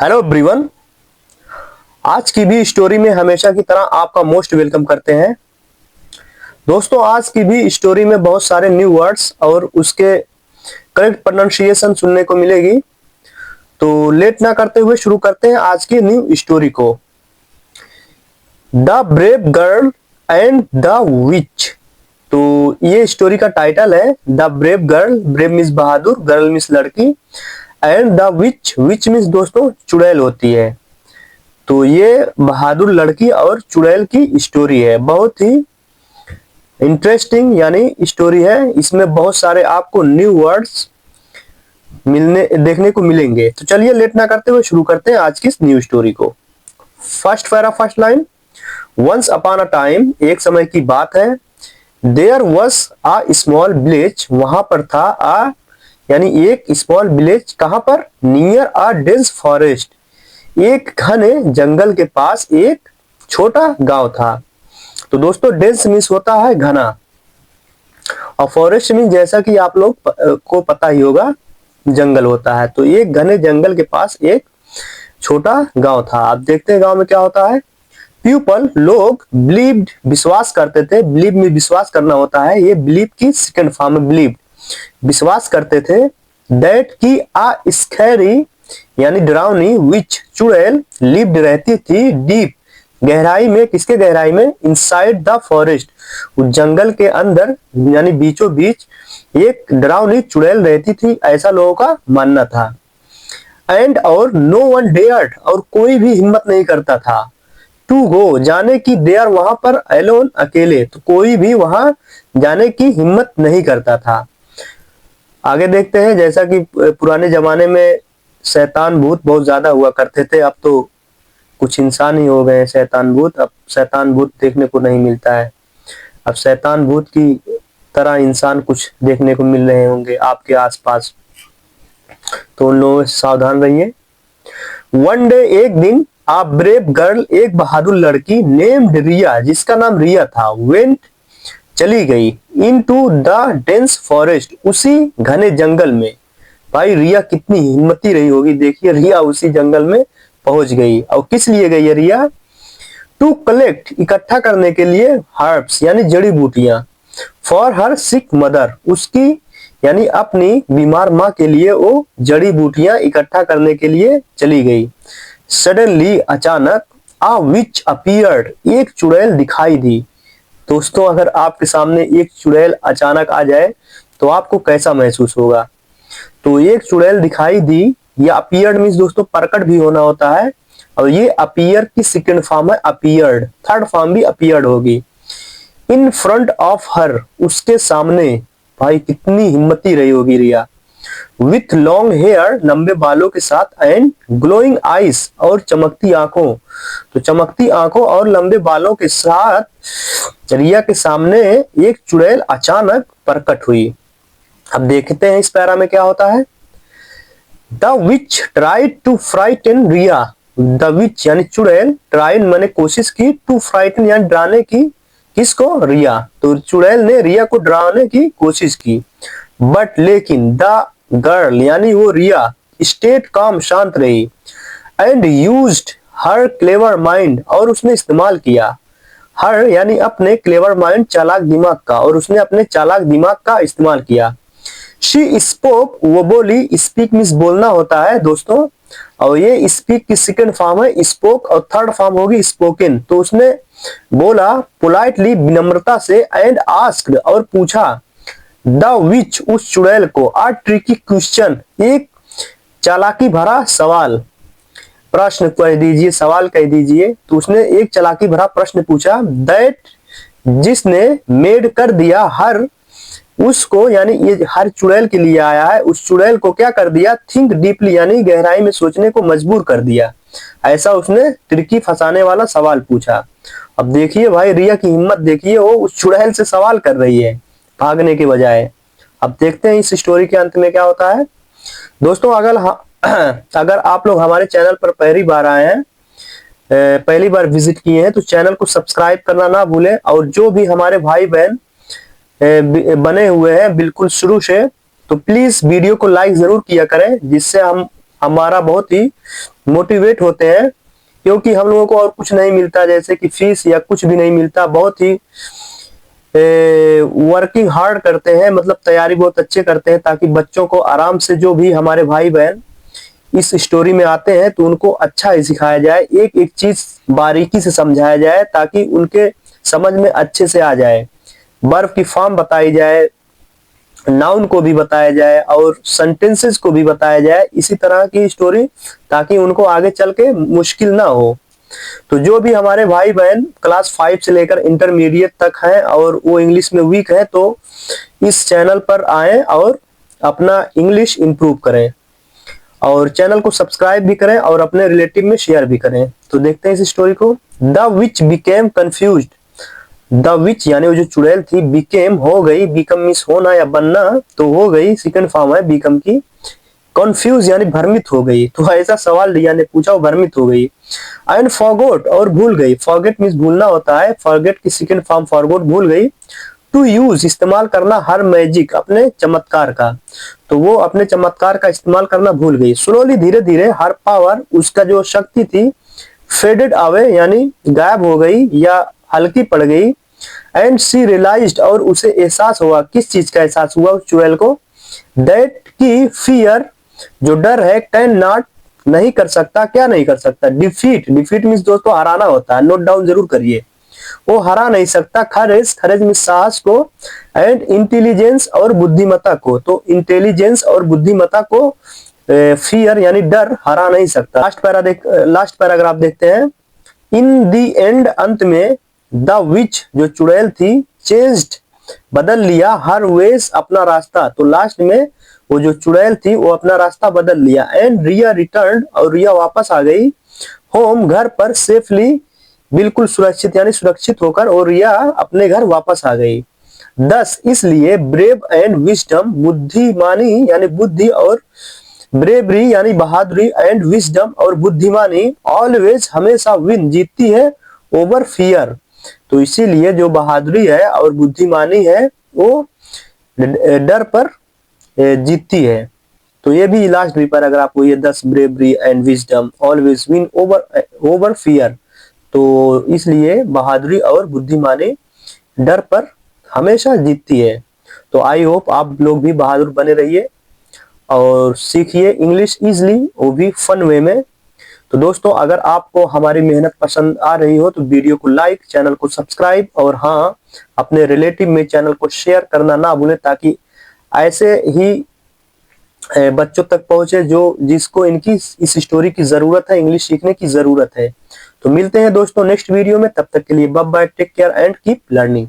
Hello everyone. आज की भी स्टोरी में हमेशा की तरह आपका मोस्ट वेलकम करते हैं। दोस्तों, आज की भी स्टोरी में बहुत सारे न्यू वर्ड्स और उसके करेक्ट प्रोनाउंसिएशन सुनने को मिलेगी। तो लेट ना करते हुए शुरू करते हैं आज की न्यू स्टोरी को। The brave girl and the witch. तो ये स्टोरी का टाइटल है the brave girl. Brave means बहादुर, गर्ल मीन्स लड़की, and the witch. Witch means दोस्तों चुड़ैल होती है। तो ये बहादुर लड़की और चुड़ैल की स्टोरी है। बहुत ही इंटरेस्टिंग यानी स्टोरी है। इसमें बहुत सारे आपको न्यू वर्ड्स देखने को मिलेंगे। तो चलिए लेट ना करते हुए शुरू करते हैं आज की इस न्यू स्टोरी को। First para, first line. Once upon a time, एक समय की बात है। There was a small village, वहां पर था अ यानी एक स्मॉल विलेज। कहां पर? नियर अ डेंस फॉरेस्ट, एक घने जंगल के पास एक छोटा गांव था। तो दोस्तों डेंस मीन्स होता है घना, और फॉरेस्ट मीन्स जैसा कि आप लोग को पता ही होगा जंगल होता है। तो एक घने जंगल के पास एक छोटा गांव था। अब देखते हैं गांव में क्या होता है। पीपल, लोग, बिलीव्ड, विश्वास करते थे। बिलीव में विश्वास करना होता है। ये बिलीव की सेकंड फॉर्म है बिलीव। विश्वास करते थे दैट की आ स्कैरी यानी डरावनी, विच चुड़ैल, लिव्ड रहती थी, डीप गहराई में। किसके गहराई में? इनसाइड द फॉरेस्ट, उस जंगल के अंदर यानी बीचों बीच एक डरावनी चुड़ैल रहती थी, ऐसा लोगों का मानना था। एंड और नो वन डेयर्ड, और कोई भी हिम्मत नहीं करता था, टू गो जाने की, देयर वहां पर, अलोन अकेले, तो कोई भी वहां जाने की हिम्मत नहीं करता था। आगे देखते हैं। जैसा कि पुराने जमाने में शैतान भूत बहुत ज्यादा हुआ करते थे, अब तो कुछ इंसान ही हो गए शैतान भूत। अब शैतान भूत देखने को नहीं मिलता है। अब शैतान भूत की तरह इंसान कुछ देखने को मिल रहे होंगे आपके आसपास, तो उन लोगों से सावधान रहिए। वन डे, एक दिन, आ ब्रेव गर्ल, एक बहादुर लड़की, नेम्ड रिया, जिसका नाम रिया था, वेंट चली गई, इनटू द डेंस फॉरेस्ट, उसी घने जंगल में। भाई रिया कितनी हिम्मती रही होगी, देखिए रिया उसी जंगल में पहुंच गई। और किस लिए गई है रिया? टू कलेक्ट, इकट्ठा करने के लिए, हर्ब्स यानी जड़ी बूटियां, फॉर हर सिक मदर, उसकी यानी अपनी बीमार माँ के लिए वो जड़ी बूटियां इकट्ठा करने के लिए चली गई। सडनली, अचानक, आ विच अपीयर्ड, एक चुड़ैल दिखाई दी। दोस्तों अगर आपके सामने एक चुड़ैल अचानक आ जाए तो आपको कैसा महसूस होगा? तो एक चुड़ैल दिखाई दी, या अपीयर्ड मीन्स दोस्तों प्रकट भी होना होता है, और ये अपीयर की सेकंड फॉर्म है अपीयर्ड, थर्ड फॉर्म भी अपीयर्ड होगी। इन फ्रंट ऑफ हर, उसके सामने। भाई कितनी हिम्मती रही होगी रिया। विथ लॉन्ग हेयर, लंबे बालों के साथ, एंड ग्लोइंग आईज, और चमकती आंखों। तो चमकती आंखों और लंबे बालों के साथ रिया के सामने एक चुड़ैल अचानक प्रकट हुई। अब देखते हैं इस पैरा में क्या होता है। The witch tried to frighten Riya, the witch यानी चुड़ैल, ट्राइड मैंने कोशिश की, टू फ्राइटन यानी डराने की, किसको? रिया। तो चुड़ैल ने रिया को डराने की कोशिश की, बट लेकिन, द गर्ल यानी वो रिया, स्टेट काम, शांत रही, and used her clever mind, और उसने इस्तेमाल किया, हर यानी अपने, क्लेवर माइंड चालाक दिमाग का, और उसने अपने चालाक दिमाग का इस्तेमाल किया। शी स्पोक, वो बोली, स्पीक मीन्स बोलना होता है दोस्तों, और ये स्पीक की सेकंड फॉर्म है स्पोक, और थर्ड फॉर्म होगी स्पोकन। तो उसने बोला पोलाइटली, विनम्रता से, एंड आस्क्ड, और पूछा, द विच, उस चुड़ैल को, आ ट्रिकी क्वेश्चन, एक चालाकी भरा सवाल, प्रश्न कह दीजिए, सवाल कह दीजिए। तो उसने एक चालाकी भरा प्रश्न पूछा, दैट जिसने, मेड कर दिया, हर उसको, यानी ये हर चुड़ैल के लिए आया है, उस चुड़ैल को क्या कर दिया? थिंक डीपली यानी गहराई में सोचने को मजबूर कर दिया। ऐसा उसने ट्रिकी, फंसाने वाला सवाल पूछा। अब देखिए भाई रिया की हिम्मत देखिए, वो उस चुड़ैल से सवाल कर रही है भागने के बजाय। अब देखते हैं इस स्टोरी के अंत में क्या होता है। दोस्तों अगर आप लोग हमारे चैनल पर पहली बार आए हैं, पहली बार विजिट किए हैं, तो चैनल को सब्सक्राइब करना ना भूलें। और जो भी हमारे भाई बहन बने हुए हैं बिल्कुल शुरू से, तो प्लीज वीडियो को लाइक जरूर किया करें, जिससे हम हमारा बहुत ही मोटिवेट होते हैं, क्योंकि हम लोगों को और कुछ नहीं मिलता, जैसे कि फीस या कुछ भी नहीं मिलता। बहुत ही वर्किंग हार्ड करते हैं, मतलब तैयारी बहुत अच्छे करते हैं, ताकि बच्चों को आराम से, जो भी हमारे भाई बहन इस स्टोरी में आते हैं तो उनको अच्छा ही सिखाया जाए, एक एक चीज बारीकी से समझाया जाए, ताकि उनके समझ में अच्छे से आ जाए। बर्फ की फॉर्म बताई जाए, नाउन को भी बताया जाए और सेंटेंसेस को भी बताया जाए, इसी तरह की स्टोरी, ताकि उनको आगे चल के मुश्किल ना हो। तो जो भी हमारे भाई बहन क्लास 5 से लेकर इंटरमीडिएट तक हैं और वो इंग्लिश में वीक है, तो इस चैनल पर आएं और अपना इंग्लिश इंप्रूव करें, और चैनल को सब्सक्राइब भी करें और अपने रिलेटिव में शेयर भी करें। तो देखते हैं इस स्टोरी को। The which became confused. The witch यानी वो जो चुड़ैल थी, बिकेम हो गई, बिकम मींस होना या बनना, तो हो गई सेकंड फॉर्म है बिकम की। कंफ्यूज यानी भ्रमित हो गई, तो ऐसा सवाल रिया ने पूछा, वो भ्रमित हो गई। एंड फॉरगॉट और भूल गई, फॉरगेट मींस भूलना होता है, फॉरगेट की सेकंड फॉर्म फॉरगॉट भूल गई। टू यूज इस्तेमाल करना, हर मैजिक अपने चमत्कार का, तो वो अपने चमत्कार का इस्तेमाल करना भूल गई। स्लोली धीरे धीरे, हर पावर उसका जो शक्ति थी, फेडेड अवे यानी गायब हो गई या हल्की पड़ गई। एंड सी रियलाइज्ड और उसे एहसास हुआ, किस चीज का एहसास हुआ उस चुड़ैल को, दैट की फियर जो डर है, कैन नॉट नहीं कर सकता, क्या नहीं कर सकता, डिफीट, डिफीट मींस दोस्तों हराना होता है, नोट डाउन जरूर करिए, वो हरा नहीं सकता। खरेज, खरेज में साहस को। एंड इंटेलिजेंस और बुद्धिमत्ता को, तो इंटेलिजेंस और बुद्धिमत्ता को फियर यानी डर हरा नहीं सकता। लास्ट पैराग्राफ देखते हैं। इन दी एंड, अंत में, द विच जो चुड़ैल थी, चेंज्ड बदल लिया, हर वेज अपना रास्ता, तो लास्ट में वो जो चुड़ैल थी वो अपना रास्ता बदल लिया। एंड रिया रिटर्न और रिया वापस आ गई, होम घर पर, सेफली बिल्कुल सुरक्षित यानी सुरक्षित होकर, और रिया अपने घर वापस आ गई। 10 इसलिए, ब्रेव एंड विजडम बुद्धिमानी यानी बुद्धि, और ब्रेवरी यानी बहादुरी, एंड विजडम और बुद्धिमानी, ऑलवेज हमेशा, विन जीतती है, ओवर फियर, तो इसीलिए जो बहादुरी है और बुद्धिमानी है वो डर पर जीतती है। तो ये भी लास्ट भी पैराग्राफ हुई है। 10 bravery and wisdom always win over fear, तो इसलिए बहादुरी और बुद्धिमानी डर पर हमेशा जीतती है। तो आई होप आप लोग भी बहादुर बने रहिए और सीखिए इंग्लिश इजली, वो भी फन वे में। तो दोस्तों, अगर आपको हमारी मेहनत पसंद आ रही हो तो वीडियो को लाइक, चैनल को सब्सक्राइब, और हाँ, अपने रिलेटिव में चैनल को शेयर करना ना भूलें, ताकि ऐसे ही बच्चों तक पहुंचे जो जिसको इनकी इस स्टोरी की जरूरत है, इंग्लिश सीखने की जरूरत है। तो मिलते हैं दोस्तों नेक्स्ट वीडियो में, तब तक के लिए bye bye, take care and keep learning.